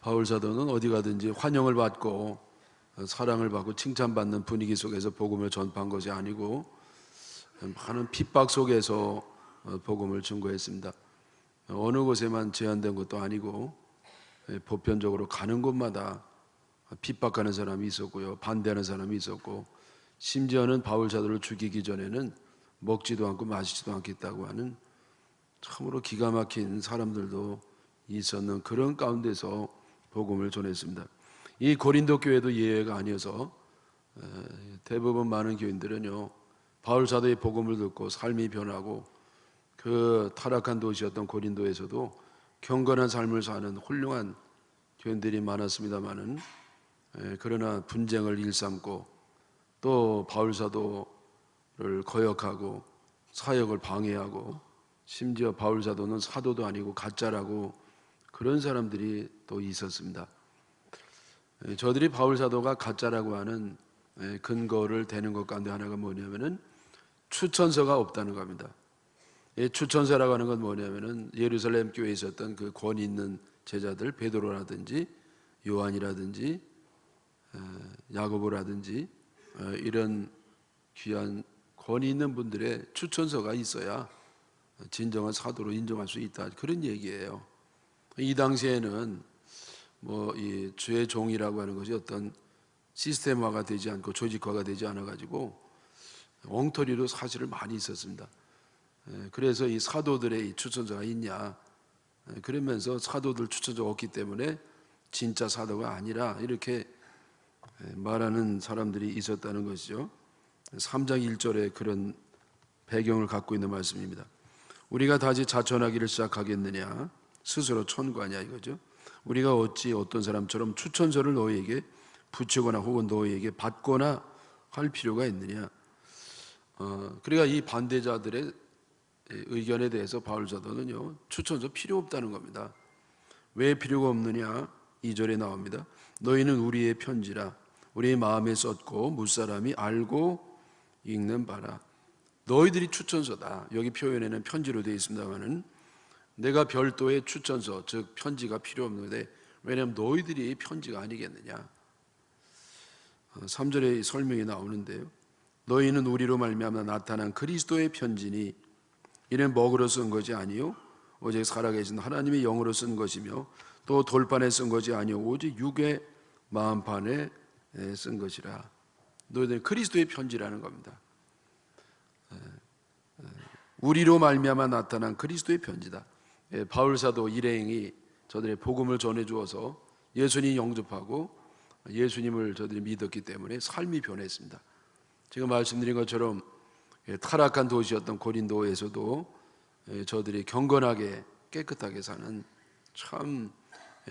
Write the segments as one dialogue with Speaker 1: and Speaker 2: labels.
Speaker 1: 바울 사도는 어디 가든지 환영을 받고 사랑을 받고 칭찬받는 분위기 속에서 복음을 전파한 것이 아니고 많은 핍박 속에서 복음을 증거했습니다. 어느 곳에만 제한된 것도 아니고 보편적으로 가는 곳마다 핍박하는 사람이 있었고요, 반대하는 사람이 있었고, 심지어는 바울 사도를 죽이기 전에는 먹지도 않고 마시지도 않겠다고 하는 참으로 기가 막힌 사람들도 있었는 그런 가운데서 복음을 전했습니다. 이 고린도 교회도 예외가 아니어서 대부분 많은 교인들은요, 바울 사도의 복음을 듣고 삶이 변하고 그 타락한 도시였던 고린도에서도 경건한 삶을 사는 훌륭한 교인들이 많았습니다마는, 그러나 분쟁을 일삼고 또 바울 사도를 거역하고 사역을 방해하고, 심지어 바울 사도는 사도도 아니고 가짜라고 그런 사람들이 또 있었습니다. 저들이 바울 사도가 가짜라고 하는 근거를 대는 것 가운데 하나가 뭐냐면은 추천서가 없다는 겁니다. 추천서라고 하는 건 뭐냐면은 예루살렘 교회에 있었던 그 권위 있는 제자들, 베드로라든지 요한이라든지 야고보라든지 이런 귀한 권위 있는 분들의 추천서가 있어야 진정한 사도로 인정할 수 있다, 그런 얘기예요. 이 당시에는 이 주의 종이라고 하는 것이 어떤 시스템화가 되지 않고 조직화가 되지 않아 가지고 엉터리로 사실을 많이 있었습니다. 그래서 이 사도들의 이 추천서가 있냐, 그러면서 사도들 추천서가 없기 때문에 진짜 사도가 아니라 이렇게 말하는 사람들이 있었다는 것이죠. 3장 1절에 그런 배경을 갖고 있는 말씀입니다. 우리가 다시 자천하기를 시작하겠느냐, 스스로 천구하냐 이거죠. 우리가 어찌 어떤 사람처럼 추천서를 너희에게 붙이거나 혹은 너희에게 받거나 할 필요가 있느냐. 그러니까 이 반대자들의 의견에 대해서 바울 사도는요, 추천서 필요 없다는 겁니다. 왜 필요가 없느냐, 2절에 나옵니다. 너희는 우리의 편지라 우리의 마음에 썼고 무사람이 알고 읽는 바라. 너희들이 추천서다. 여기 표현에는 편지로 되어 있습니다만은 내가 별도의 추천서, 즉 편지가 필요 없는데, 왜냐하면 너희들이 편지가 아니겠느냐. 3절에 설명이 나오는데요, 너희는 우리로 말미암아 나타난 그리스도의 편지니 이는 먹으로 쓴 것이 아니요 오직 살아계신 하나님의 영으로 쓴 것이며 또 돌판에 쓴 것이 아니요 오직 육의 마음판에 쓴 것이라. 너희들은 그리스도의 편지라는 겁니다. 우리로 말미암아 나타난 그리스도의 편지다. 바울 사도 일행이 저들의 복음을 전해 주어서 예수님 영접하고 예수님을 저들이 믿었기 때문에 삶이 변했습니다. 제가 말씀드린 것처럼 타락한 도시였던 고린도에서도 저들이 경건하게 깨끗하게 사는 참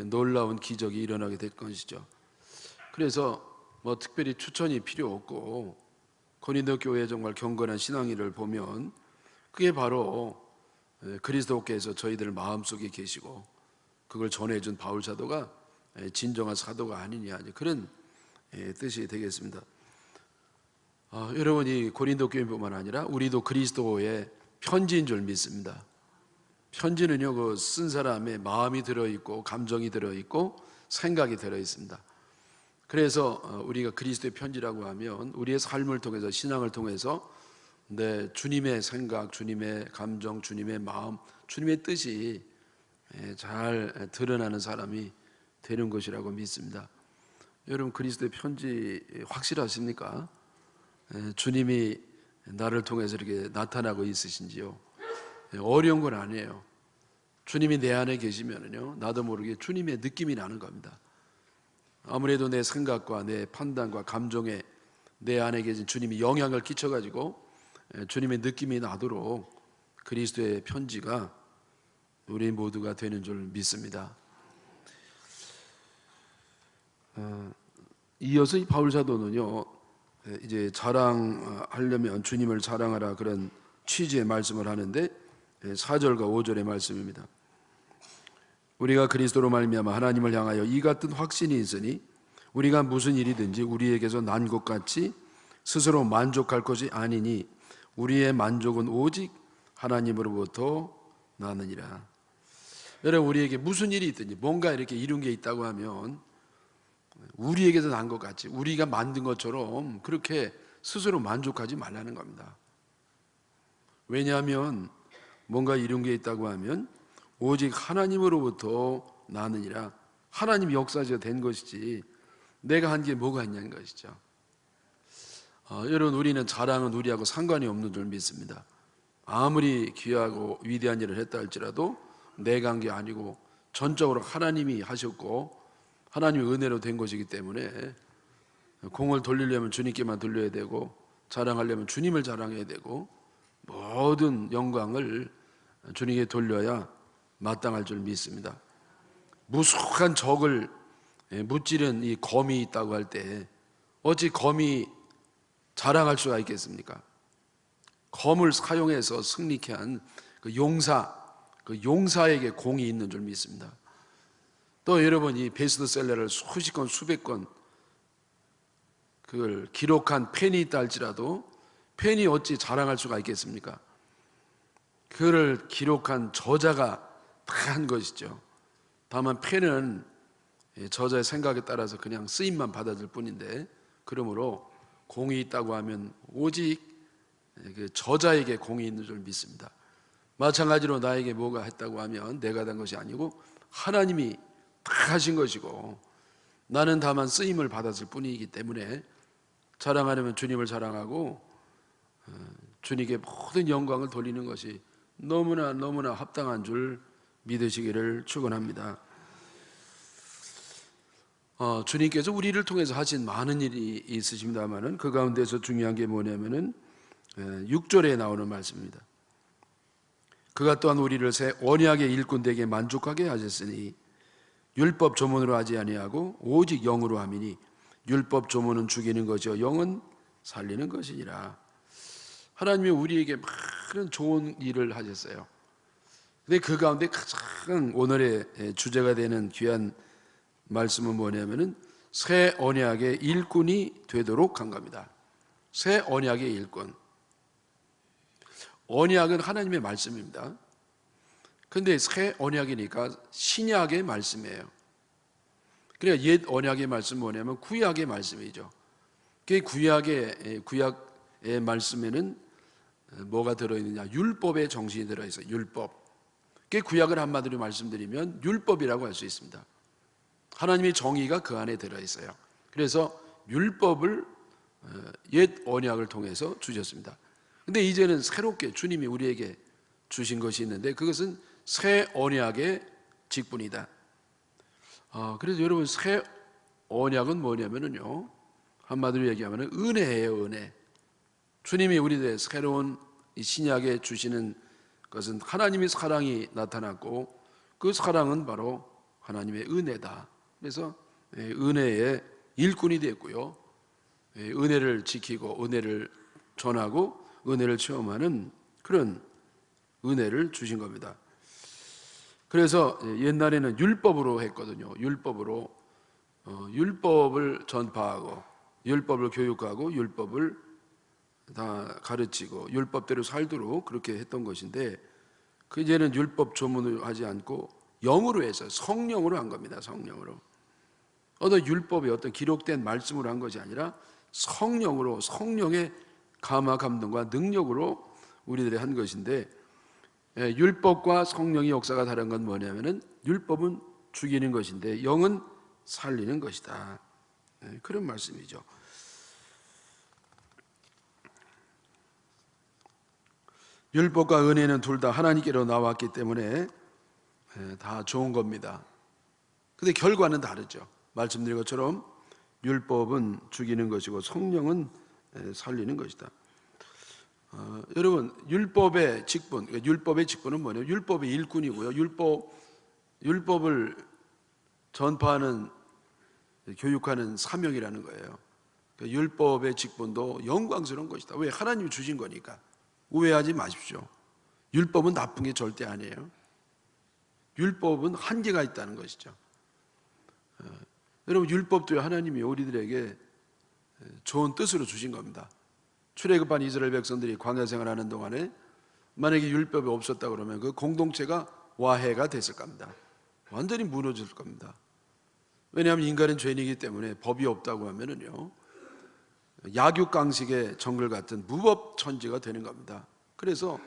Speaker 1: 놀라운 기적이 일어나게 될 것이죠. 그래서 특별히 추천이 필요 없고 고린도 교회의 정말 경건한 신앙인을 보면 그게 바로 그리스도께서 저희들 마음속에 계시고 그걸 전해준 바울 사도가 진정한 사도가 아니냐, 그런 뜻이 되겠습니다. 여러분, 이 고린도 교회뿐만 아니라 우리도 그리스도의 편지인 줄 믿습니다. 편지는요, 그 쓴 사람의 마음이 들어있고 감정이 들어있고 생각이 들어있습니다. 그래서 우리가 그리스도의 편지라고 하면 우리의 삶을 통해서, 신앙을 통해서 주님의 생각, 주님의 감정, 주님의 마음, 주님의 뜻이 잘 드러나는 사람이 되는 것이라고 믿습니다. 여러분, 그리스도의 편지 확실하십니까? 주님이 나를 통해서 이렇게 나타나고 있으신지요? 어려운 건 아니에요. 주님이 내 안에 계시면은요, 나도 모르게 주님의 느낌이 나는 겁니다. 아무래도 내 생각과 내 판단과 감정에 내 안에 계신 주님이 영향을 끼쳐가지고 주님의 느낌이 나도록 그리스도의 편지가 우리 모두가 되는 줄 믿습니다. 이어서 이 바울 사도는요, 이제 자랑하려면 주님을 자랑하라, 그런 취지의 말씀을 하는데 4절과 5절의 말씀입니다. 우리가 그리스도로 말미암아 하나님을 향하여 이 같은 확신이 있으니 우리가 무슨 일이든지 우리에게서 난 것 같이 스스로 만족할 것이 아니니 우리의 만족은 오직 하나님으로부터 나느니라. 여러분, 우리에게 무슨 일이 있든지 뭔가 이렇게 이룬 게 있다고 하면 우리에게서 난 것 같이, 우리가 만든 것처럼 그렇게 스스로 만족하지 말라는 겁니다. 왜냐하면 뭔가 이룬 게 있다고 하면 오직 하나님으로부터 나느니라, 하나님 역사에서 된 것이지 내가 한 게 뭐가 있냐는 것이죠. 여러분, 우리는 자랑은 우리하고 상관이 없는 줄 믿습니다. 아무리 귀하고 위대한 일을 했다 할지라도 내가 한 게 아니고 전적으로 하나님이 하셨고 하나님의 은혜로 된 것이기 때문에 공을 돌리려면 주님께만 돌려야 되고 자랑하려면 주님을 자랑해야 되고 모든 영광을 주님께 돌려야 마땅할 줄 믿습니다. 무수한 적을 무찌른 이 검이 있다고 할 때 어찌 검이 자랑할 수가 있겠습니까? 검을 사용해서 승리케 한 그 용사에게 공이 있는 줄 믿습니다. 또 여러분, 이 베스트셀러를 수십 건 수백 건 그걸 기록한 펜이 있다 할지라도 펜이 어찌 자랑할 수가 있겠습니까? 그를 기록한 저자가 다 한 것이죠. 다만 펜은 저자의 생각에 따라서 그냥 쓰임만 받아줄 뿐인데, 그러므로 공이 있다고 하면 오직 그 저자에게 공이 있는 줄 믿습니다. 마찬가지로 나에게 뭐가 했다고 하면 내가 된 것이 아니고 하나님이 다 하신 것이고 나는 다만 쓰임을 받았을 뿐이기 때문에 자랑하려면 주님을 자랑하고 주님께 모든 영광을 돌리는 것이 너무나 합당한 줄 믿으시기를 축원합니다. 주님께서 우리를 통해서 하신 많은 일이 있으십니다만은 그 가운데서 중요한 게 뭐냐면은 6절에 나오는 말씀입니다. 그가 또한 우리를 새 언약의 일꾼되게 만족하게 하셨으니 율법 조문으로 하지 아니하고 오직 영으로 함이니 율법 조문은 죽이는 것이요 영은 살리는 것이니라. 하나님이 우리에게 많은 좋은 일을 하셨어요. 근데 그 가운데 가장 오늘의 주제가 되는 귀한 말씀은 뭐냐면은 새 언약의 일꾼이 되도록 한 겁니다. 새 언약의 일꾼. 언약은 하나님의 말씀입니다. 그런데 새 언약이니까 신약의 말씀이에요. 그러니까 옛 언약의 말씀 뭐냐면 구약의 말씀이죠. 그 구약의 말씀에는 뭐가 들어있느냐? 율법의 정신이 들어있어요. 율법. 그 구약을 한마디로 말씀드리면 율법이라고 할 수 있습니다. 하나님의 정의가 그 안에 들어있어요. 그래서 율법을 옛 언약을 통해서 주셨습니다. 근데 이제는 새롭게 주님이 우리에게 주신 것이 있는데 그것은 새 언약의 직분이다. 그래서 여러분, 새 언약은 뭐냐면요, 한마디로 얘기하면 은혜예요. 은혜. 주님이 우리에게 새로운 신약에 주시는 것은 하나님의 사랑이 나타났고 그 사랑은 바로 하나님의 은혜다. 그래서 은혜의 일꾼이 됐고요, 은혜를 지키고 은혜를 전하고 은혜를 체험하는 그런 은혜를 주신 겁니다. 그래서 옛날에는 율법으로 했거든요. 율법으로 율법을 전파하고 율법을 교육하고 율법을 다 가르치고 율법대로 살도록 그렇게 했던 것인데 그 이제는 율법 조문을 하지 않고 영으로 해서 성령으로 한 겁니다. 성령으로. 어떤 율법의 어떤 기록된 말씀으로 한 것이 아니라 성령으로, 성령의 감화 감동과 능력으로 우리들이 한 것인데, 율법과 성령의 역사가 다른 건 뭐냐면은 율법은 죽이는 것인데 영은 살리는 것이다. 그런 말씀이죠. 율법과 은혜는 둘 다 하나님께로 나왔기 때문에 다 좋은 겁니다. 근데 결과는 다르죠. 말씀드린 것처럼 율법은 죽이는 것이고 성령은 살리는 것이다. 여러분, 율법의 직분, 율법의 직분은 뭐냐면 율법의 일꾼이고요. 율법을 전파하는, 교육하는 사명이라는 거예요. 율법의 직분도 영광스러운 것이다. 왜? 하나님이 주신 거니까. 오해하지 마십시오. 율법은 나쁜 게 절대 아니에요. 율법은 한계가 있다는 것이죠. 여러분, 율법도 하나님이 우리들에게 좋은 뜻으로 주신 겁니다. 출애굽한 이스라엘 백성들이 광야 생활하는 동안에 만약에 율법이 없었다 그러면 그 공동체가 와해가 됐을 겁니다. 완전히 무너질 겁니다. 왜냐하면 인간은 죄인이기 때문에 법이 없다고 하면은요, 약육강식의 정글 같은 무법천지가 되는 겁니다. 그래서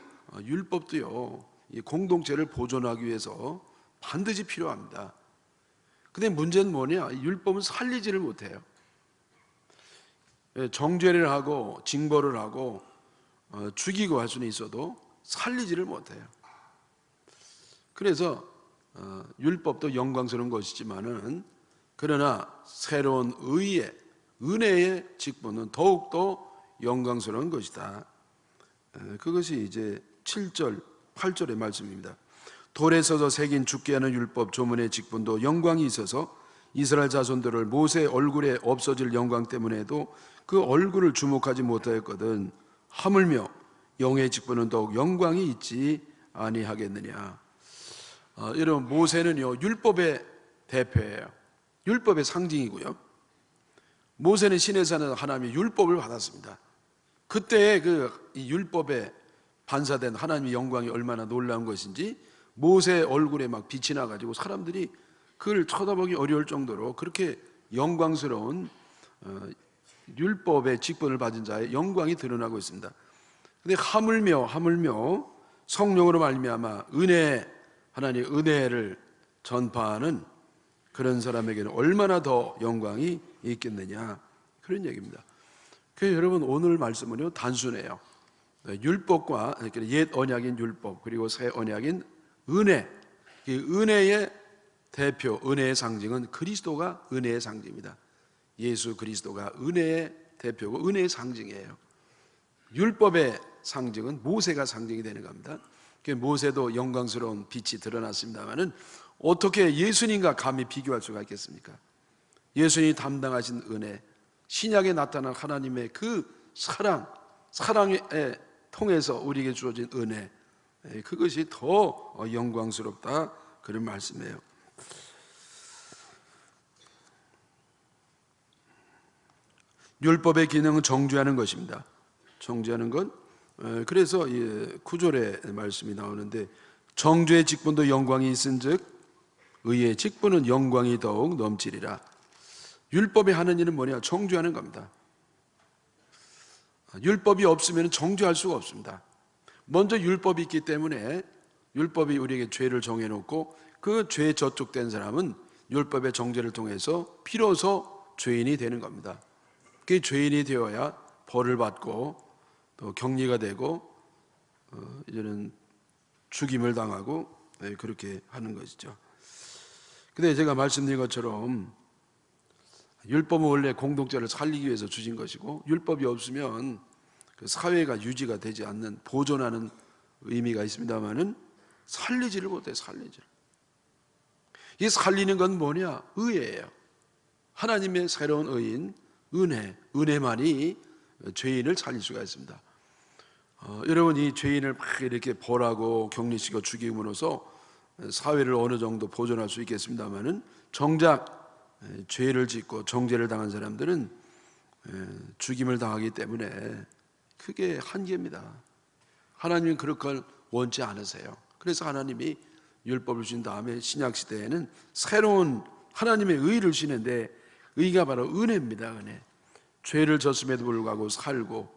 Speaker 1: 율법도요, 이 공동체를 보존하기 위해서 반드시 필요합니다. 근데 문제는 뭐냐? 율법은 살리지를 못해요. 정죄를 하고 징벌을 하고 죽이고 할 수는 있어도 살리지를 못해요. 그래서 율법도 영광스러운 것이지만은, 그러나 새로운 의의 은혜의 직분은 더욱더 영광스러운 것이다. 그것이 이제 7절 8절의 말씀입니다. 돌에 써서 새긴 죽게 하는 율법 조문의 직분도 영광이 있어서 이스라엘 자손들을 모세 얼굴에 없어질 영광 때문에도 그 얼굴을 주목하지 못하였거든 하물며 영의 직분은 더욱 영광이 있지 아니하겠느냐. 여러분, 모세는요 율법의 대표예요. 율법의 상징이고요. 모세는 시내산에서 하나님의 율법을 받았습니다. 그때의 이 율법에 반사된 하나님의 영광이 얼마나 놀라운 것인지 모세 얼굴에 막 빛이 나가지고 사람들이 그를 쳐다보기 어려울 정도로 그렇게 영광스러운 율법의 직분을 받은 자의 영광이 드러나고 있습니다. 근데 하물며 성령으로 말미암아 하나님의 은혜를 전파하는 그런 사람에게는 얼마나 더 영광이 있겠느냐, 그런 얘기입니다. 그래서 여러분, 오늘 말씀은요 단순해요. 율법과 옛 언약인 율법 그리고 새 언약인 은혜, 이 은혜의 대표, 은혜의 상징은 그리스도가 은혜의 상징입니다. 예수 그리스도가 은혜의 대표고 은혜의 상징이에요. 율법의 상징은 모세가 상징이 되는 겁니다. 모세도 영광스러운 빛이 드러났습니다만은 어떻게 예수님과 감히 비교할 수가 있겠습니까? 예수님이 담당하신 은혜, 신약에 나타난 하나님의 그 사랑에 통해서 우리에게 주어진 은혜, 그것이 더 영광스럽다, 그런 말씀이에요. 율법의 기능은 정죄하는 것입니다. 정죄하는 것. 그래서 9절에 말씀이 나오는데, 정죄의 직분도 영광이 있은즉 의의 직분은 영광이 더욱 넘치리라. 율법이 하는 일은 뭐냐? 정죄하는 겁니다. 율법이 없으면 정죄할 수가 없습니다. 먼저 율법이 있기 때문에 율법이 우리에게 죄를 정해놓고 그 죄에 저촉된 사람은 율법의 정죄를 통해서 비로소 죄인이 되는 겁니다. 그 죄인이 되어야 벌을 받고 또 격리가 되고 이제는 죽임을 당하고 그렇게 하는 것이죠. 근데 제가 말씀드린 것처럼 율법은 원래 공동체를 살리기 위해서 주신 것이고, 율법이 없으면 그 사회가 유지가 되지 않는, 보존하는 의미가 있습니다만은 살리지를 못해요. 이 살리는 건 뭐냐? 의예요. 하나님의 새로운 의인, 은혜만이 죄인을 살릴 수가 있습니다. 여러분, 이 죄인을 막 이렇게 벌하고 격리시켜 죽임으로써 사회를 어느 정도 보존할 수 있겠습니다만은 정작 죄를 짓고 정죄를 당한 사람들은 죽임을 당하기 때문에 그게 한계입니다. 하나님은 그럴 걸 원치 않으세요. 그래서 하나님이 율법을 주신 다음에 신약 시대에는 새로운 하나님의 의를 주시는데, 의가 바로 은혜입니다. 은혜. 죄를 졌음에도 불구하고 살고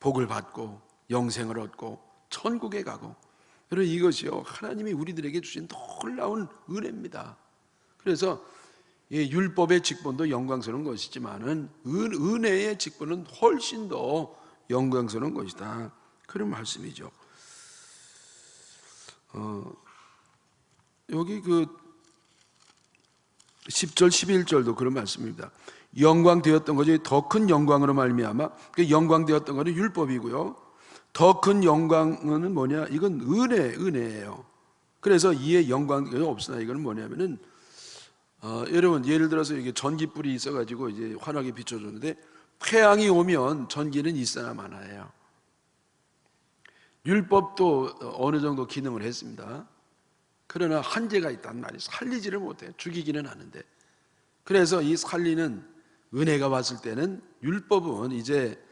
Speaker 1: 복을 받고 영생을 얻고 천국에 가고, 여러분, 이것이요 하나님이 우리들에게 주신 놀라운 은혜입니다. 그래서 율법의 직분도 영광스러운 것이지만은 은혜의 직분은 훨씬 더 영광스러운 것이다, 그런 말씀이죠. 여기 10절 11절도 그런 말씀입니다. 영광되었던 것이 더 큰 영광으로 말미암아, 그 영광되었던 것은 율법이고요, 더 큰 영광은 뭐냐? 이건 은혜예요. 그래서 이에 영광이 없으나, 이건 뭐냐면은 여러분, 예를 들어서 이게 전기불이 있어가지고 이제 환하게 비춰줬는데 태양이 오면 전기는 있어야 마나요. 율법도 어느 정도 기능을 했습니다. 그러나 한계가 있단 말이에요. 살리지를 못해요. 죽이기는 하는데. 그래서 이 살리는 은혜가 왔을 때는 율법은 이제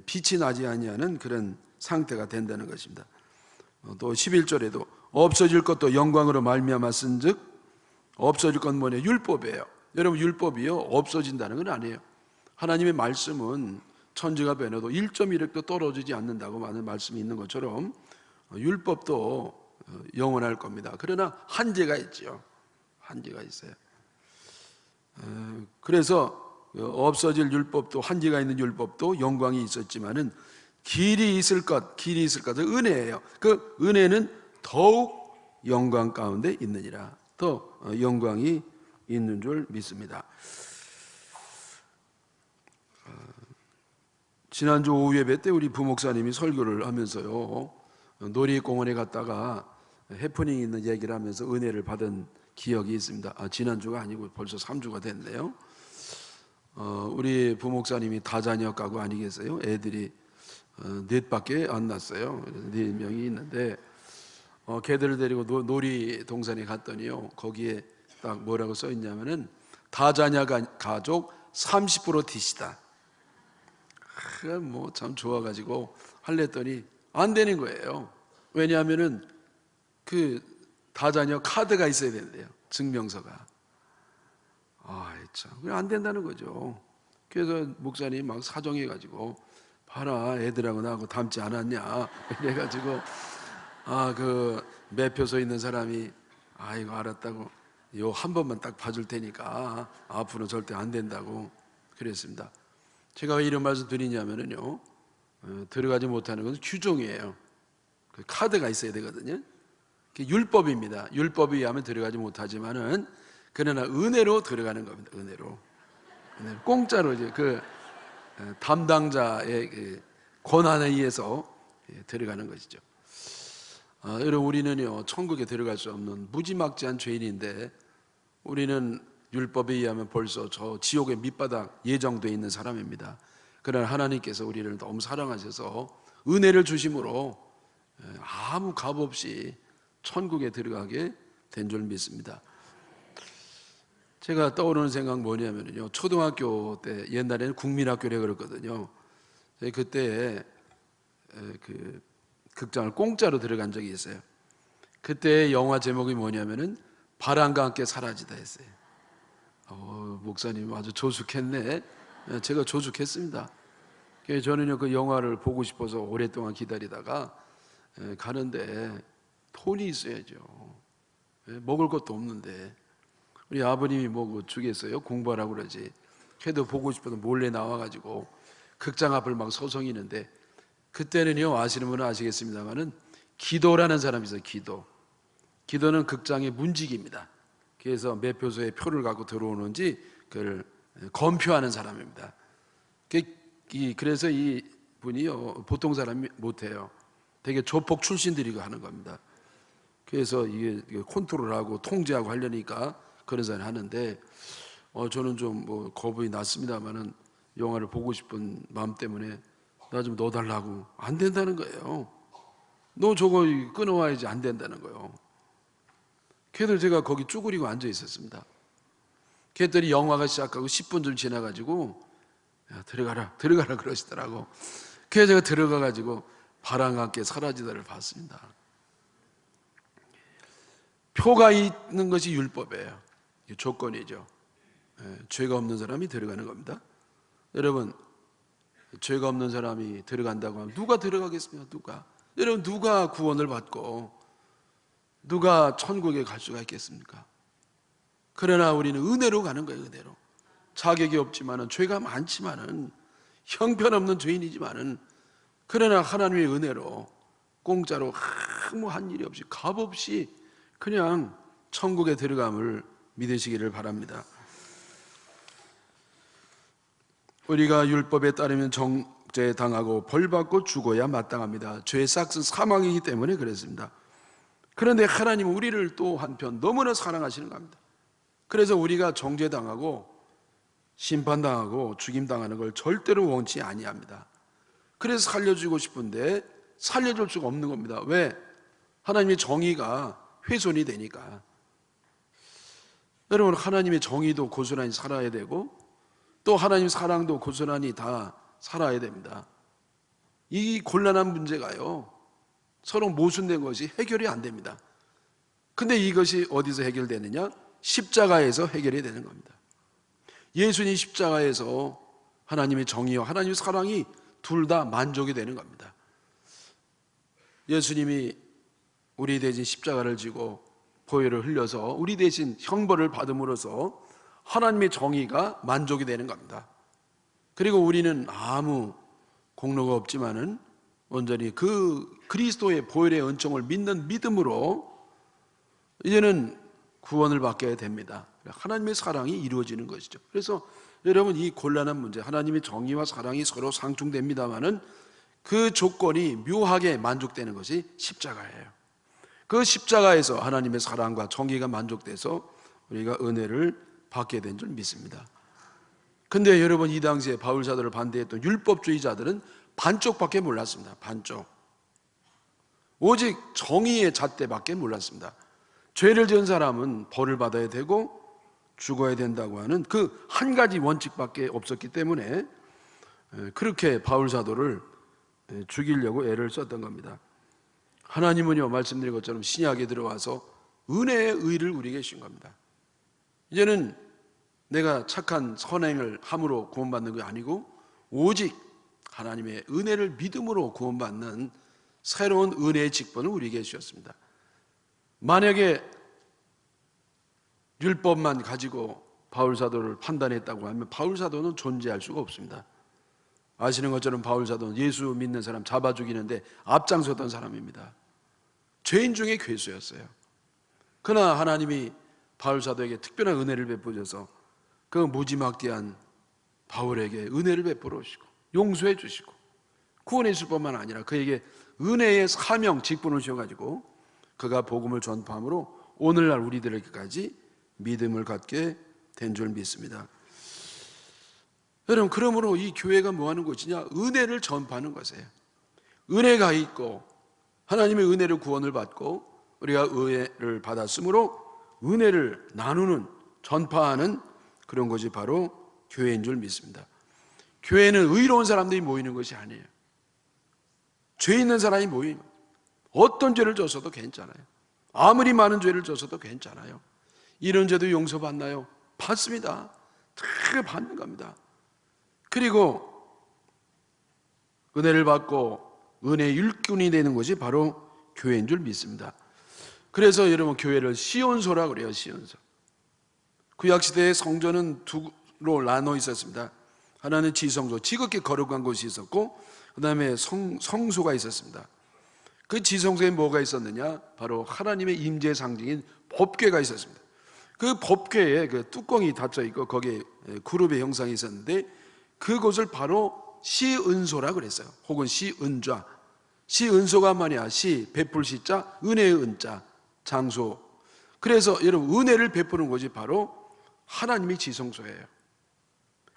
Speaker 1: 빛이 나지 아니하는 그런 상태가 된다는 것입니다. 또 11절에도 없어질 것도 영광으로 말미암아 쓴즉 없어질 건 뭐냐? 율법이에요. 여러분, 율법이요 없어진다는 건 아니에요. 하나님의 말씀은 천지가 변해도 1.1획도 떨어지지 않는다고 많은 말씀이 있는 것처럼 율법도 영원할 겁니다. 그러나 한계가 있죠. 한계가 있어요. 그래서 없어질 율법도, 한계가 있는 율법도 영광이 있었지만은 길이 있을 것은 은혜예요. 그 은혜는 더욱 영광 가운데 있느니라. 더 영광이 있는 줄 믿습니다. 지난주 오후 예배 때 우리 부목사님이 설교를 하면서요, 놀이공원에 갔다가 해프닝 있는 얘기를 하면서 은혜를 받은 기억이 있습니다. 지난주가 아니고 벌써 3주가 됐네요. 우리 부목사님이 다자녀 가구 아니겠어요? 애들이 넷밖에 안 낳았어요. 4명이 있는데 걔들을 데리고 놀이동산에 갔더니요, 거기에 딱 뭐라고 써 있냐면은 다자녀 가족 30% 티시다. 뭐 참 좋아가지고 할랬더니 안 되는 거예요. 왜냐하면은 그 다자녀 카드가 있어야 된대요. 증명서가. 참 안 된다는 거죠. 그래서 목사님 막 사정해가지고, 봐라, 애들하고 나하고 닮지 않았냐 이래가지고 그 매표소 있는 사람이 이거 알았다고, 요 한 번만 딱 봐줄 테니까 앞으로 절대 안 된다고 그랬습니다. 제가 왜 이런 말씀 드리냐면요, 들어가지 못하는 것은 규정이에요. 그 카드가 있어야 되거든요. 율법입니다. 율법에 의하면 들어가지 못하지만은 그러나 은혜로 들어가는 겁니다. 은혜로 공짜로 이제 그 담당자의 그 권한에 의해서 들어가는 것이죠. 여러분, 우리는요 천국에 들어갈 수 없는 무지막지한 죄인인데, 우리는 율법에 의하면 벌써 저 지옥의 밑바닥 예정되어 있는 사람입니다. 그러나 하나님께서 우리를 너무 사랑하셔서 은혜를 주심으로 아무 값 없이 천국에 들어가게 된 줄 믿습니다. 제가 떠오르는 생각 뭐냐면요, 초등학교 때, 옛날에는 국민학교라 그랬거든요. 그때 그 극장을 공짜로 들어간 적이 있어요. 그때 영화 제목이 뭐냐면은 바람과 함께 사라지다 했어요. 목사님 아주 조숙했네. 제가 조숙했습니다. 저는요 그 영화를 보고 싶어서 오랫동안 기다리다가 가는데 돈이 있어야죠. 먹을 것도 없는데 우리 아버님이 뭐 주겠어요? 공부하라고 그러지. 걔도 보고 싶어서 몰래 나와가지고 극장 앞을 막 서성이는데, 그때는요 아시는 분은 아시겠습니다만은 기도라는 사람이 있어요. 기도는 극장의 문직입니다. 그래서 매표소에 표를 갖고 들어오는지 그걸 검표하는 사람입니다. 그래서 이 분이요 보통 사람이 못해요. 되게 조폭 출신들이 하는 겁니다. 그래서 이게 컨트롤하고 통제하고 하려니까 그런 사람이 하는데, 저는 좀 뭐 겁이 났습니다만은 영화를 보고 싶은 마음 때문에 나 좀 넣어달라고. 안 된다는 거예요. 너 저거 끊어와야지. 안 된다는 거예요. 걔들 제가 거기 쭈그리고 앉아 있었습니다. 걔들이 영화가 시작하고 10분 좀 지나가지고 야, 들어가라 그러시더라고. 그래서 제가 들어가가지고 바람과 함께 사라지다를 봤습니다. 표가 있는 것이 율법이에요. 조건이죠. 죄가 없는 사람이 들어가는 겁니다. 여러분, 죄가 없는 사람이 들어간다고 하면 누가 들어가겠습니까? 여러분, 누가 구원을 받고 누가 천국에 갈 수가 있겠습니까? 그러나 우리는 은혜로 가는 거예요. 은혜로. 자격이 없지만은, 죄가 많지만은, 형편없는 죄인이지만은, 그러나 하나님의 은혜로 공짜로 아무 한 일이 없이 값 없이 그냥 천국에 들어감을 믿으시기를 바랍니다. 우리가 율법에 따르면 정죄당하고 벌받고 죽어야 마땅합니다. 죄의 싹은 사망이기 때문에 그랬습니다. 그런데 하나님은 우리를 또 한편 너무나 사랑하시는 겁니다. 그래서 우리가 정죄당하고 심판당하고 죽임당하는 걸 절대로 원치 아니합니다. 그래서 살려주고 싶은데 살려줄 수가 없는 겁니다. 왜? 하나님의 정의가 훼손이 되니까. 여러분, 하나님의 정의도 고스란히 살아야 되고 또 하나님 사랑도 고스란히 다 살아야 됩니다. 이 곤란한 문제가요 서로 모순된 것이 해결이 안 됩니다. 근데 이것이 어디서 해결되느냐? 십자가에서 해결이 되는 겁니다. 예수님 십자가에서 하나님의 정의와 하나님의 사랑이 둘 다 만족이 되는 겁니다. 예수님이 우리 대신 십자가를 지고 보혈을 흘려서 우리 대신 형벌을 받음으로써 하나님의 정의가 만족이 되는 겁니다. 그리고 우리는 아무 공로가 없지만은 온전히 그 그리스도의 보혈의 은총을 믿는 믿음으로 이제는 구원을 받게 됩니다. 하나님의 사랑이 이루어지는 것이죠. 그래서 여러분, 이 곤란한 문제, 하나님의 정의와 사랑이 서로 상충됩니다마는 그 조건이 묘하게 만족되는 것이 십자가예요. 그 십자가에서 하나님의 사랑과 정의가 만족돼서 우리가 은혜를 받게 된 줄 믿습니다. 근데 여러분, 이 당시에 바울 사도를 반대했던 율법주의자들은 반쪽밖에 몰랐습니다. 반쪽. 오직 정의의 잣대밖에 몰랐습니다. 죄를 지은 사람은 벌을 받아야 되고 죽어야 된다고 하는 그 한 가지 원칙밖에 없었기 때문에 그렇게 바울 사도를 죽이려고 애를 썼던 겁니다. 하나님은요, 말씀드린 것처럼 신약에 들어와서 은혜의 의를 우리에게 주신 겁니다. 이제는 내가 착한 선행을 함으로 구원받는 게 아니고 오직 하나님의 은혜를 믿음으로 구원받는 새로운 은혜의 직분을 우리에게 주셨습니다. 만약에 율법만 가지고 바울 사도를 판단했다고 하면 바울 사도는 존재할 수가 없습니다. 아시는 것처럼 바울 사도는 예수 믿는 사람 잡아 죽이는데 앞장섰던 사람입니다. 죄인 중에 괴수였어요. 그러나 하나님이 바울 사도에게 특별한 은혜를 베푸셔서 그 무지막지한 바울에게 은혜를 베풀어 주시고 용서해 주시고 구원해 줄 뿐만 아니라 그에게 은혜의 사명, 직분을 주셔가지고 그가 복음을 전파함으로 오늘날 우리들에게까지 믿음을 갖게 된 줄 믿습니다. 여러분, 그러므로 이 교회가 뭐 하는 것이냐? 은혜를 전파하는 것이에요. 은혜가 있고 하나님의 은혜를 구원을 받고 우리가 은혜를 받았으므로 은혜를 나누는, 전파하는 그런 것이 바로 교회인 줄 믿습니다. 교회는 의로운 사람들이 모이는 것이 아니에요. 죄 있는 사람이 모이는 거예요. 어떤 죄를 졌어도 괜찮아요. 아무리 많은 죄를 졌어도 괜찮아요. 이런 죄도 용서받나요? 받습니다. 다 받는 겁니다. 그리고 은혜를 받고 은혜의 일꾼이 되는 것이 바로 교회인 줄 믿습니다. 그래서 여러분, 교회를 시온소라고 그래요. 시온소. 구약시대의 성전은 두로 나눠 있었습니다. 하나는 지성소, 지극히 거룩한 곳이 있었고 그 다음에 성소가 있었습니다. 그 지성소에 뭐가 있었느냐? 바로 하나님의 임재 상징인 법궤가 있었습니다. 그 법궤에 그 뚜껑이 닫혀 있고 거기에 그룹의 형상이 있었는데 그곳을 바로 시은소라 그랬어요. 혹은 시은좌. 시은소가 뭐냐? 시, 베풀 시자, 은혜의 은자, 장소. 그래서 여러분, 은혜를 베푸는 곳이 바로 하나님의 지성소예요.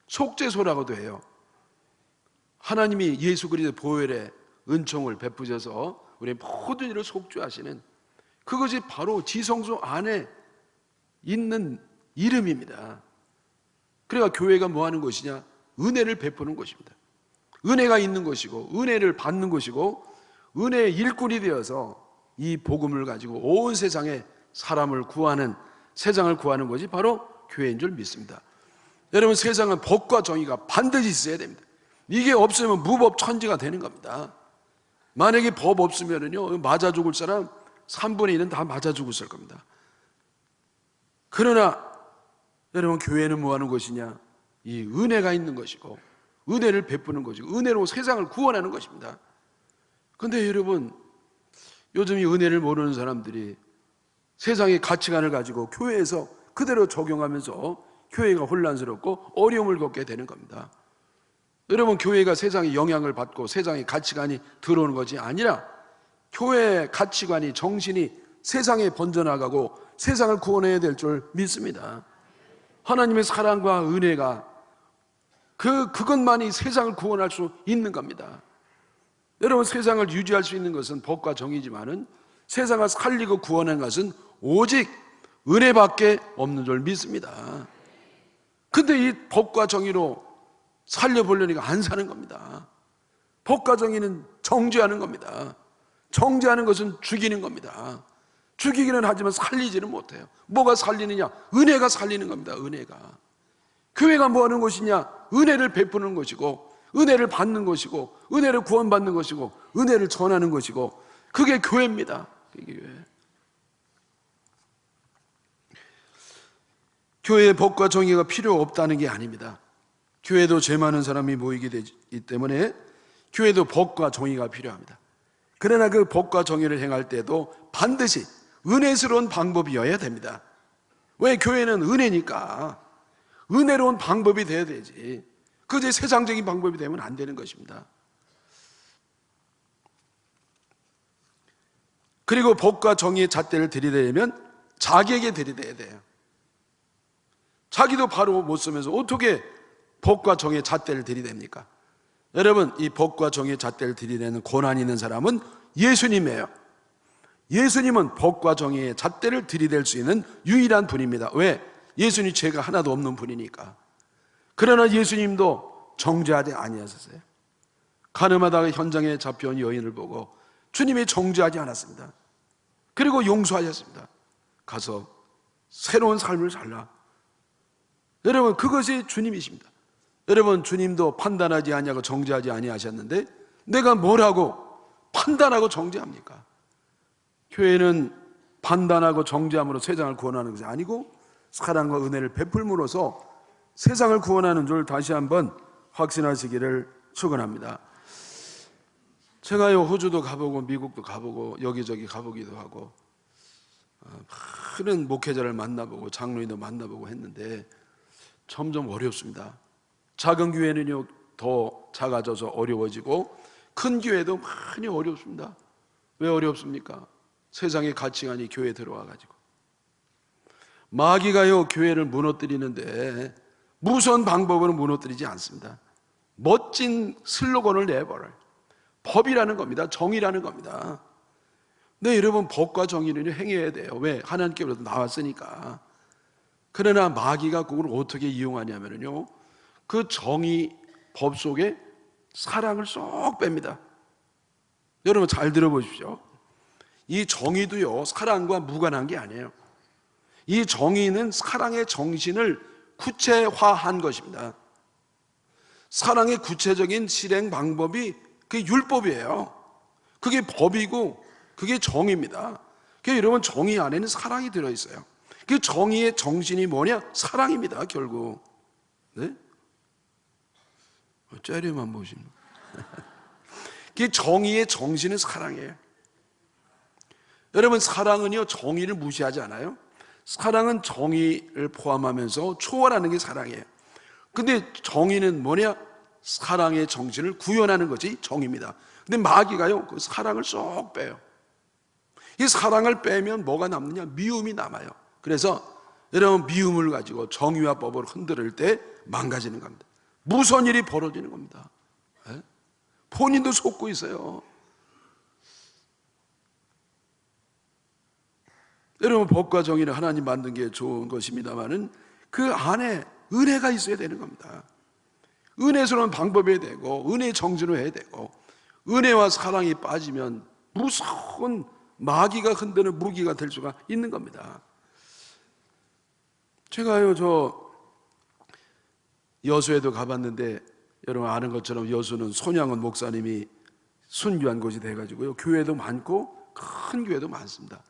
Speaker 1: 속죄소라고도 해요. 하나님이 예수 그리스도의 보혈의 은총을 베푸셔서 우리 모든 일을 속죄하시는 그것이 바로 지성소 안에 있는 이름입니다. 그러니까 교회가 뭐 하는 것이냐? 은혜를 베푸는 것입니다. 은혜가 있는 것이고 은혜를 받는 것이고 은혜의 일꾼이 되어서 이 복음을 가지고 온 세상에 사람을 구하는, 세상을 구하는 것이 바로 교회인 줄 믿습니다. 여러분, 세상은 법과 정의가 반드시 있어야 됩니다. 이게 없으면 무법천지가 되는 겁니다. 만약에 법 없으면요, 맞아 죽을 사람 3분의 1은 다 맞아 죽었을 겁니다. 그러나 여러분, 교회는 뭐 하는 것이냐? 이 은혜가 있는 것이고 은혜를 베푸는 것이고 은혜로 세상을 구원하는 것입니다. 그런데 여러분, 요즘 이 은혜를 모르는 사람들이 세상의 가치관을 가지고 교회에서 그대로 적용하면서 교회가 혼란스럽고 어려움을 겪게 되는 겁니다. 여러분, 교회가 세상의 영향을 받고 세상의 가치관이 들어오는 것이 아니라 교회의 가치관이, 정신이 세상에 번져나가고 세상을 구원해야 될 줄 믿습니다. 하나님의 사랑과 은혜가 그것만이 세상을 구원할 수 있는 겁니다. 여러분, 세상을 유지할 수 있는 것은 법과 정의지만은 세상을 살리고 구원하는 것은 오직 은혜밖에 없는 줄 믿습니다. 근데 이 법과 정의로 살려보려니까 안 사는 겁니다. 법과 정의는 정죄하는 겁니다. 정죄하는 것은 죽이는 겁니다. 죽이기는 하지만 살리지는 못해요. 뭐가 살리느냐? 은혜가 살리는 겁니다. 은혜가. 교회가 뭐 하는 곳이냐? 은혜를 베푸는 것이고, 은혜를 받는 것이고, 은혜를 구원받는 것이고, 은혜를 전하는 것이고, 그게 교회입니다. 그게 교회. 교회에 법과 정의가 필요 없다는 게 아닙니다. 교회도 죄 많은 사람이 모이게 되기 때문에 교회도 법과 정의가 필요합니다. 그러나 그 법과 정의를 행할 때도 반드시 은혜스러운 방법이어야 됩니다. 왜? 교회는 은혜니까 은혜로운 방법이 돼야 되지, 그저 세상적인 방법이 되면 안 되는 것입니다. 그리고 법과 정의의 잣대를 들이대면 자기에게 들이대야 돼요. 자기도 바로 못 쓰면서 어떻게 법과 정의의 잣대를 들이댑니까? 여러분, 이 법과 정의의 잣대를 들이대는 고난이 있는 사람은 예수님이에요. 예수님은 법과 정의의 잣대를 들이댈 수 있는 유일한 분입니다. 왜? 예수님 죄가 하나도 없는 분이니까. 그러나 예수님도 정죄하지 아니하셨어요. 가늠하다가 현장에 잡혀온 여인을 보고 주님이 정죄하지 않았습니다. 그리고 용서하셨습니다. 가서 새로운 삶을 살라. 여러분, 그것이 주님이십니다. 여러분, 주님도 판단하지 아니하고 정죄하지 아니하셨는데 내가 뭐라고 판단하고 정죄합니까? 교회는 판단하고 정죄함으로 세상을 구원하는 것이 아니고 사랑과 은혜를 베풀므로써 세상을 구원하는 줄 다시 한번 확신하시기를 축원합니다. 제가요, 호주도 가보고 미국도 가보고 여기저기 가보기도 하고 많은 목회자를 만나보고 장로님도 만나보고 했는데 점점 어렵습니다. 작은 교회는요 더 작아져서 어려워지고 큰 교회도 많이 어렵습니다. 왜 어렵습니까? 세상의 가치관이 교회에 들어와가지고. 마귀가요 교회를 무너뜨리는데 무서운 방법으로 무너뜨리지 않습니다. 멋진 슬로건을 내버려요. 법이라는 겁니다. 정의라는 겁니다. 네, 여러분, 법과 정의는 행해야 돼요. 왜? 하나님께로부터 나왔으니까. 그러나 마귀가 그걸 어떻게 이용하냐면요, 그 정의 법 속에 사랑을 쏙 뺍니다. 여러분 잘 들어보십시오. 이 정의도요 사랑과 무관한 게 아니에요. 이 정의는 사랑의 정신을 구체화한 것입니다. 사랑의 구체적인 실행 방법이 그게 율법이에요. 그게 법이고 그게 정의입니다. 그러니까 여러분, 정의 안에는 사랑이 들어있어요. 그 정의의 정신이 뭐냐? 사랑입니다. 결국. 네? 째려만 보시는. 그 정의의 정신은 사랑이에요. 여러분, 사랑은요 정의를 무시하지 않아요. 사랑은 정의를 포함하면서 초월하는 게 사랑이에요. 근데 정의는 뭐냐? 사랑의 정신을 구현하는 것이 정의입니다. 근데 마귀가요 그 사랑을 쏙 빼요. 이 사랑을 빼면 뭐가 남느냐? 미움이 남아요. 그래서 여러분, 미움을 가지고 정의와 법을 흔들을 때 망가지는 겁니다. 무서운 일이 벌어지는 겁니다. 네? 본인도 속고 있어요. 여러분, 법과 정의는 하나님 만든 게 좋은 것입니다만은 그 안에 은혜가 있어야 되는 겁니다. 은혜스러운 방법이 되고 은혜의 정신을 해야 되고, 은혜와 사랑이 빠지면 무서운 마귀가 흔드는 무기가 될 수가 있는 겁니다. 제가요 여수에도 가봤는데 여러분 아는 것처럼 여수는 손양원 목사님이 순교한 곳이 돼가지고요 교회도 많고 큰 교회도 많습니다.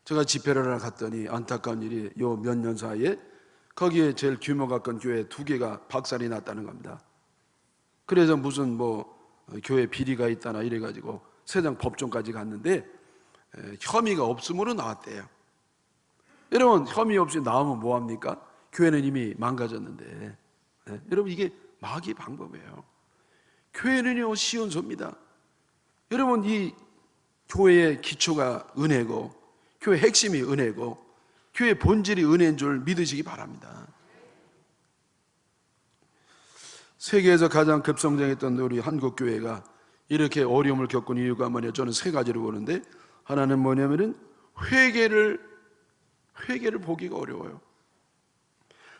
Speaker 1: 제가 집회를 하러 갔더니 안타까운 일이 요 몇 년 사이에 거기에 제일 규모가 큰 교회 2개가 박살이 났다는 겁니다. 그래서 무슨 교회 비리가 있다나 이래가지고 세상 법정까지 갔는데 혐의가 없음으로 나왔대요. 여러분, 혐의 없이 나오면 뭐합니까? 교회는 이미 망가졌는데. 네? 여러분, 이게 마귀의 방법이에요. 교회는요 시온소입니다. 여러분, 이 교회의 기초가 은혜고 교회 핵심이 은혜고 교회 본질이 은혜인 줄 믿으시기 바랍니다. 세계에서 가장 급성장했던 우리 한국교회가 이렇게 어려움을 겪은 이유가 뭐냐? 저는 3가지로 보는데, 하나는 뭐냐면은 회개를 보기가 어려워요.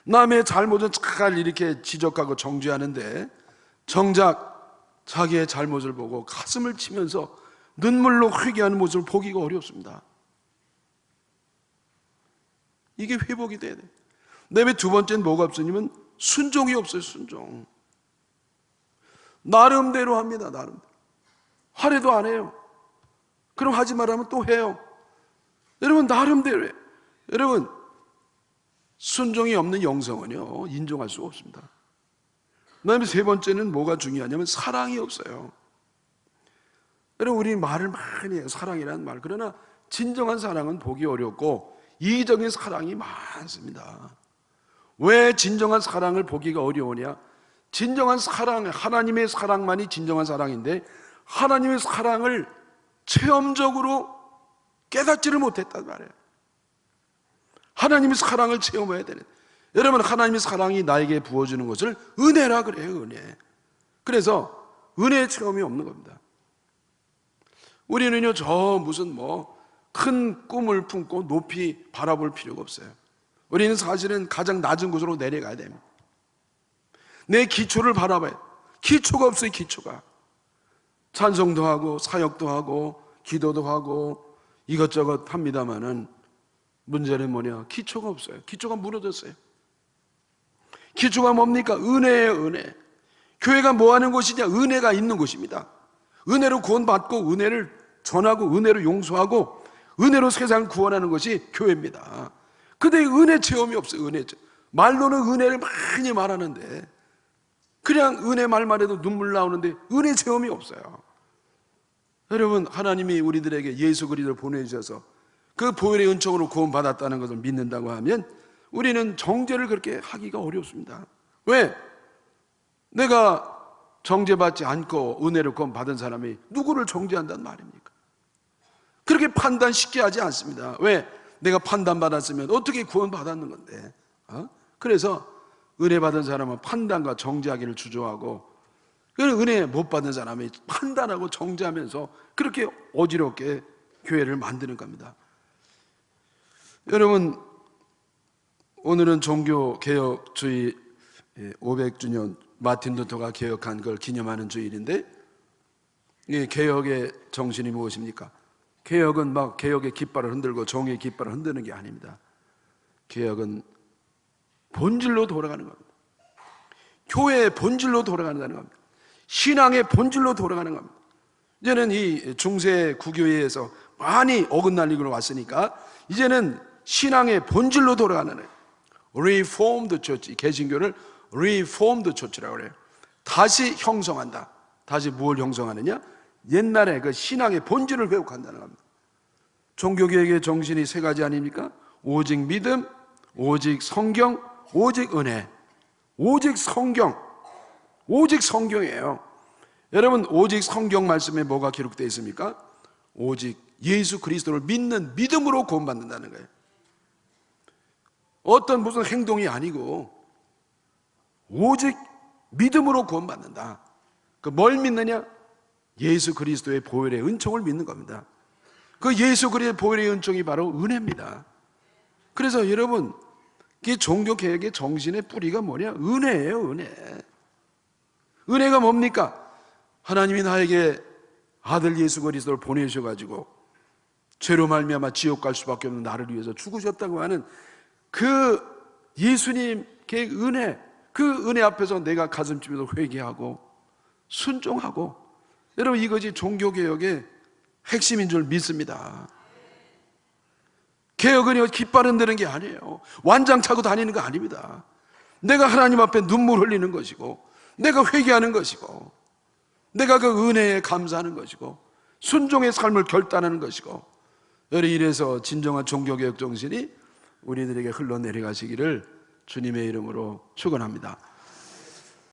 Speaker 1: 남의 잘못은 잘 이렇게 지적하고 정죄하는데 정작 자기의 잘못을 보고 가슴을 치면서 눈물로 회개하는 모습을 보기가 어렵습니다. 이게 회복이 돼야 돼. 그다음에 두 번째는 뭐가 없으냐면 순종이 없어요. 순종. 나름대로 합니다. 나름대로. 하래도 안 해요. 그럼 하지 말라면 또 해요. 여러분 나름대로 해요. 여러분 순종이 없는 영성은요 인정할 수가 없습니다. 그다음에 세 번째는 뭐가 중요하냐면 사랑이 없어요. 여러분 우리 말을 많이 해요. 사랑이라는 말. 그러나 진정한 사랑은 보기 어렵고 이기적인 사랑이 많습니다. 왜 진정한 사랑을 보기가 어려우냐? 진정한 사랑, 하나님의 사랑만이 진정한 사랑인데 하나님의 사랑을 체험적으로 깨닫지를 못했단 말이에요. 하나님의 사랑을 체험해야 되는. 여러분 하나님의 사랑이 나에게 부어주는 것을 은혜라 그래요. 은혜. 그래서 은혜의 체험이 없는 겁니다. 우리는요 저 무슨 큰 꿈을 품고 높이 바라볼 필요가 없어요. 우리는 사실은 가장 낮은 곳으로 내려가야 됩니다. 내 기초를 바라봐요. 기초가 없어요. 기초가. 찬송도 하고 사역도 하고 기도도 하고 이것저것 합니다마는 문제는 뭐냐? 기초가 없어요. 기초가 무너졌어요. 기초가 뭡니까? 은혜예요. 은혜. 교회가 뭐 하는 곳이냐? 은혜가 있는 곳입니다. 은혜로 구원받고 은혜를 전하고 은혜로 용서하고 은혜로 세상을 구원하는 것이 교회입니다. 근데 은혜 체험이 없어요. 은혜 체험. 말로는 은혜를 많이 말하는데 그냥 은혜 말만 해도 눈물 나오는데 은혜 체험이 없어요. 여러분 하나님이 우리들에게 예수 그리스도를 보내주셔서 그 보혈의 은총으로 구원받았다는 것을 믿는다고 하면 우리는 정죄를 그렇게 하기가 어렵습니다. 왜? 내가 정죄받지 않고 은혜를 구원받은 사람이 누구를 정죄한다는 말입니까? 그렇게 판단 쉽게 하지 않습니다. 왜? 내가 판단받았으면 어떻게 구원받았는 건데. 그래서 은혜 받은 사람은 판단과 정죄하기를 주저하고 은혜 못 받은 사람이 판단하고 정죄하면서 그렇게 어지럽게 교회를 만드는 겁니다. 여러분 오늘은 종교개혁주의 500주년 마틴 루터가 개혁한 걸 기념하는 주일인데 이 개혁의 정신이 무엇입니까? 개혁은 막 개혁의 깃발을 흔들고 정의의 깃발을 흔드는 게 아닙니다. 개혁은 본질로 돌아가는 겁니다. 교회의 본질로 돌아가는 겁니다. 신앙의 본질로 돌아가는 겁니다. 이제는 이 중세 구교회에서 많이 어긋날리고 왔으니까 이제는 신앙의 본질로 돌아가는 거예요. Reformed Church, 개신교를 Reformed Church라고 그래요. 다시 형성한다. 다시 무엇을 형성하느냐? 옛날에 그 신앙의 본질을 회복한다는 겁니다. 종교개혁의 정신이 세 가지 아닙니까? 오직 믿음, 오직 성경, 오직 은혜. 오직 성경, 오직 성경이에요. 여러분 오직 성경 말씀에 뭐가 기록되어 있습니까? 오직 예수 그리스도를 믿는 믿음으로 구원받는다는 거예요. 어떤 무슨 행동이 아니고 오직 믿음으로 구원받는다. 그 뭘 믿느냐? 예수 그리스도의 보혈의 은총을 믿는 겁니다. 그 예수 그리스도의 보혈의 은총이 바로 은혜입니다. 그래서 여러분 이 종교개혁의 정신의 뿌리가 뭐냐? 은혜예요. 은혜. 은혜가 뭡니까? 하나님이 나에게 아들 예수 그리스도를 보내셔가지고 죄로 말미암아 지옥 갈 수밖에 없는 나를 위해서 죽으셨다고 하는 그 예수님께 은혜, 그 은혜 앞에서 내가 가슴집에서 회개하고 순종하고, 여러분 이것이 종교개혁의 핵심인 줄 믿습니다. 개혁은 깃발 흔드는 게 아니에요. 완장 차고 다니는 거 아닙니다. 내가 하나님 앞에 눈물 흘리는 것이고, 내가 회개하는 것이고, 내가 그 은혜에 감사하는 것이고, 순종의 삶을 결단하는 것이고, 여러분 이래서 진정한 종교개혁 정신이 우리들에게 흘러내려가시기를 주님의 이름으로 축원합니다.